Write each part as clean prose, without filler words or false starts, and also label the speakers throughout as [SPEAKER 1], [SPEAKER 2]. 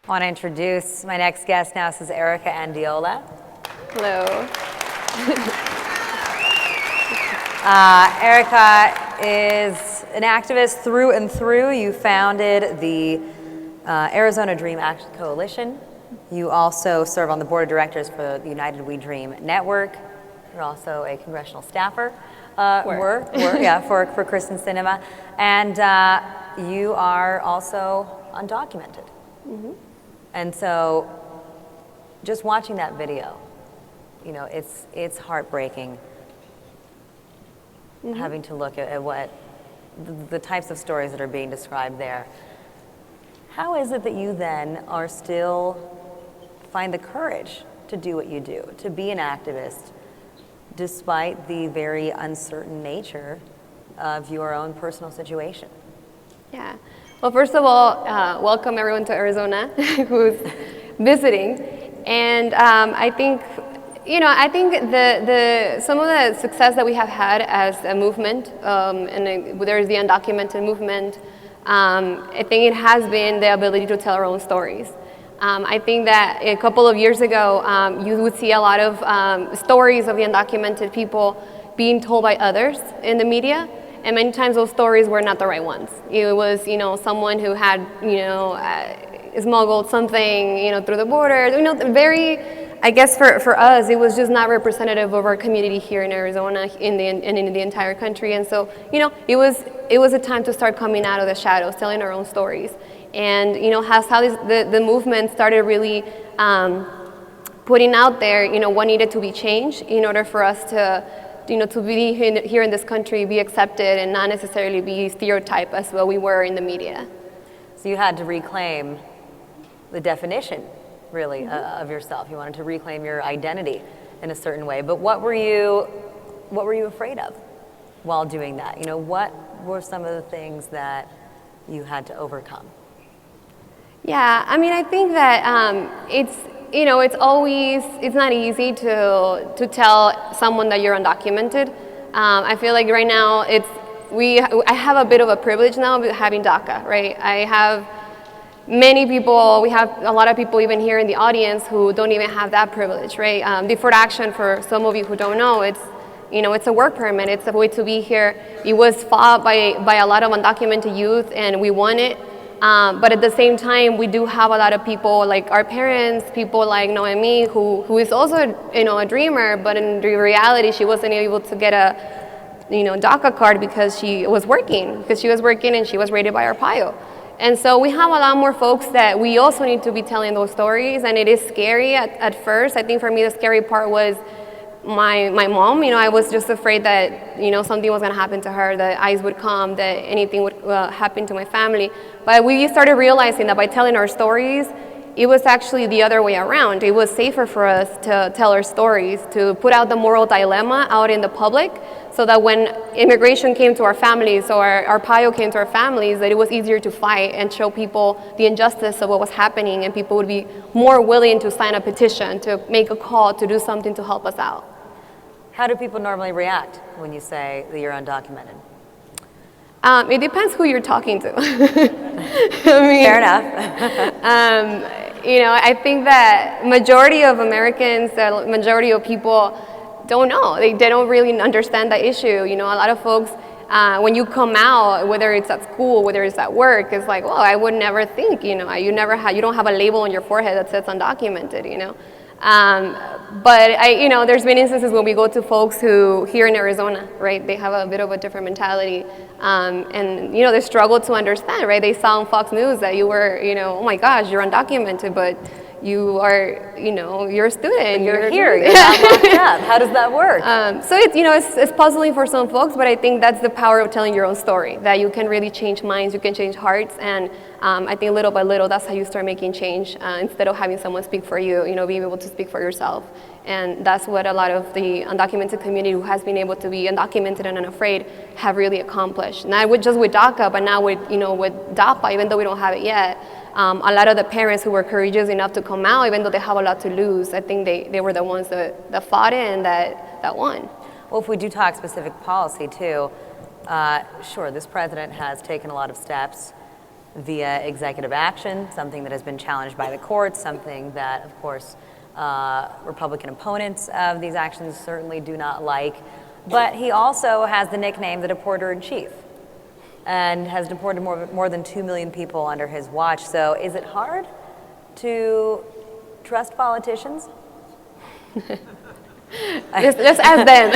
[SPEAKER 1] I want to introduce my next guest now. This is Erika Andiola.
[SPEAKER 2] Hello.
[SPEAKER 1] Erika is an activist through and through. You founded the Arizona DRM Action Coalition. You also serve on the board of directors for the United We Dream Network. You're also a congressional staffer. For Kristen Sinema. And you are also undocumented.
[SPEAKER 2] Mm-hmm.
[SPEAKER 1] And so just watching that video, you know, it's heartbreaking. Mm-hmm. Having to look at what the types of stories that are being described there. How is it that you then are still find the courage to do what you do, to be an activist, despite the very uncertain nature of your own personal situation?
[SPEAKER 2] Yeah. Well, first of all, welcome everyone to Arizona who's visiting. And I think some of the success that we have had as a movement, and there is the undocumented movement, I think it has been the ability to tell our own stories. I think that a couple of years ago, you would see a lot of stories of the undocumented people being told by others in the media, and many times those stories were not the right ones. It was, someone who had, smuggled something, through the border. Very, I guess for us, it was just not representative of our community here in Arizona, in the entire country. And so, it was a time to start coming out of the shadows, telling our own stories. And how the movement started really putting out there, what needed to be changed in order for us to be here in this country, be accepted, and not necessarily be stereotyped as what we were in the media.
[SPEAKER 1] So you had to reclaim the definition, really, mm-hmm. Of yourself. You wanted to reclaim your identity in a certain way. But what were you afraid of while doing that? What were some of the things that you had to overcome?
[SPEAKER 2] Yeah, I think that it's not easy to tell someone that you're undocumented. I feel like right now I have a bit of a privilege now having DACA, right? I have many people, we have a lot of people even here in the audience who don't even have that privilege, right? Deferred action, for some of you who don't know, it's a work permit, it's a way to be here. It was fought by a lot of undocumented youth, and we won it. But at the same time, we do have a lot of people like our parents, people like Noemi, who is also, a dreamer, but in reality, she wasn't able to get a, DACA card because she was working and she was rated by Arpaio. And so we have a lot more folks that we also need to be telling those stories, and it is scary at first. I think for me, the scary part was my mom. I was just afraid that, something was going to happen to her, that ICE would come, that anything would happen to my family. But we started realizing that by telling our stories, it was actually the other way around. It was safer for us to tell our stories, to put out the moral dilemma out in the public, so that when immigration came to our families, or our PIO came to our families, that it was easier to fight and show people the injustice of what was happening, and people would be more willing to sign a petition, to make a call, to do something to help us out.
[SPEAKER 1] How do people normally react when you say that you're undocumented?
[SPEAKER 2] It depends who you're talking to.
[SPEAKER 1] Fair enough.
[SPEAKER 2] I think that majority of Americans, the majority of people don't know. They don't really understand the issue. A lot of folks, when you come out, whether it's at school, whether it's at work, it's like, well, I would never think, you don't have a label on your forehead that says undocumented, But there's been instances when we go to folks who here in Arizona, right? They have a bit of a different mentality, and they struggle to understand, right? They saw on Fox News that you were, oh my gosh, you're undocumented, but you are, you're a student.
[SPEAKER 1] You're here. You're not locked up. How does that work?
[SPEAKER 2] So it's puzzling for some folks, but I think that's the power of telling your own story. That you can really change minds, you can change hearts, and I think little by little, that's how you start making change. Instead of having someone speak for you, being able to speak for yourself. And that's what a lot of the undocumented community who has been able to be undocumented and unafraid have really accomplished. Not just with DACA, but now with DAPA, even though we don't have it yet. A lot of the parents who were courageous enough to come out, even though they have a lot to lose, I think they were the ones that fought it and that won.
[SPEAKER 1] Well, if we do talk specific policy too, sure, this president has taken a lot of steps via executive action, something that has been challenged by the courts, something that, of course, Republican opponents of these actions certainly do not like. But he also has the nickname the Deporter-in-Chief and has deported more than 2 million people under his watch. So is it hard to trust politicians?
[SPEAKER 2] Just ask them.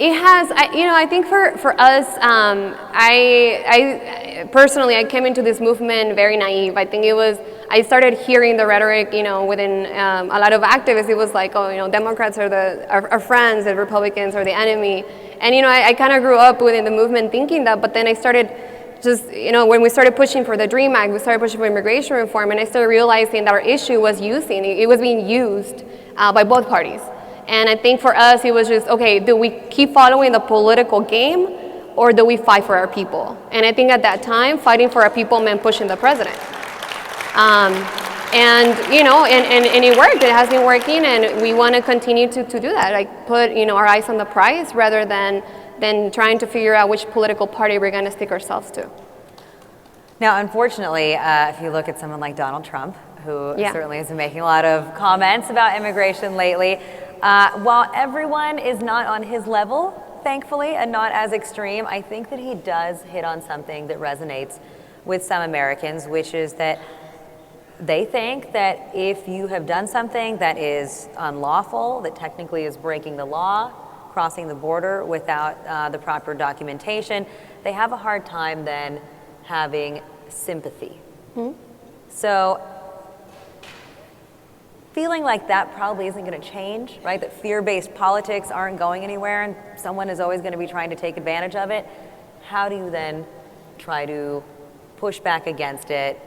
[SPEAKER 2] It has, I think for us, I personally, I came into this movement very naive. I think I started hearing the rhetoric, within a lot of activists. It was like, Democrats are our friends, and Republicans are the enemy. And, I kind of grew up within the movement thinking that, but then I started just, when we started pushing for the DREAM Act, we started pushing for immigration reform, and I started realizing that our issue was it was being used by both parties. And I think for us, it was just, okay, do we keep following the political game, or do we fight for our people? And I think at that time, fighting for our people meant pushing the president. And it worked. It has been working, and we want to continue to do that. Like put, our eyes on the prize rather than trying to figure out which political party we're going to stick ourselves to.
[SPEAKER 1] Now, unfortunately, if you look at someone like Donald Trump, who certainly has been making a lot of comments about immigration lately, while everyone is not on his level, thankfully, and not as extreme, I think that he does hit on something that resonates with some Americans, which is that they think that if you have done something that is unlawful, that technically is breaking the law, crossing the border without the proper documentation, they have a hard time then having sympathy. Mm-hmm. So feeling like that probably isn't going to change, right? That fear-based politics aren't going anywhere and someone is always going to be trying to take advantage of it. How do you then try to push back against it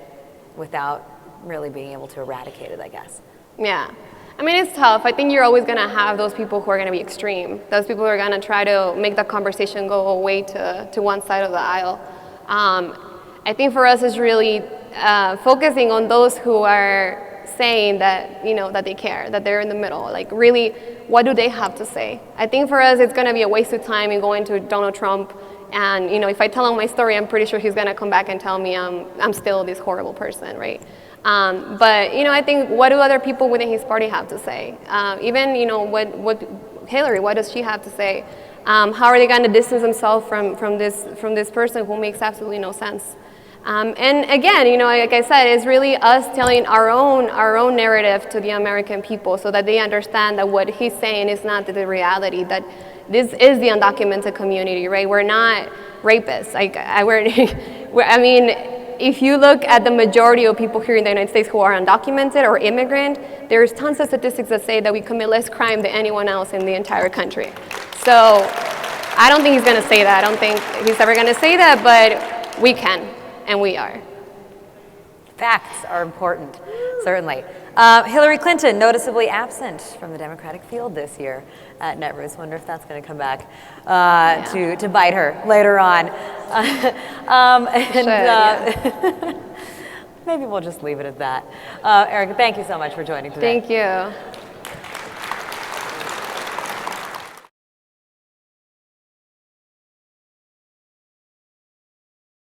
[SPEAKER 1] without really being able to eradicate it, I guess?
[SPEAKER 2] Yeah. I mean, it's tough. I think you're always going to have those people who are going to be extreme. Those people who are going to try to make the conversation go away to one side of the aisle. I think for us it's really focusing on those who are saying that, that they care, that they're in the middle. Like, really, what do they have to say? I think for us it's going to be a waste of time in going to Donald Trump. And, if I tell him my story, I'm pretty sure he's going to come back and tell me I'm still this horrible person, right? But, I think, what do other people within his party have to say? Even, what Hillary, what does she have to say? How are they going to distance themselves from this person who makes absolutely no sense? And again, like I said, it's really us telling our own narrative to the American people so that they understand that what he's saying is not the reality, that this is the undocumented community, right? We're not rapists. If you look at the majority of people here in the United States who are undocumented or immigrant, there's tons of statistics that say that we commit less crime than anyone else in the entire country. So I don't think he's going to say that. I don't think he's ever going to say that, but we can, and we are.
[SPEAKER 1] Facts are important, certainly. Hillary Clinton, noticeably absent from the Democratic field this year at Netroots. Wonder if that's going to come back to bite her later on. Maybe we'll just leave it at that. Erika, thank you so much for joining today.
[SPEAKER 2] Thank you.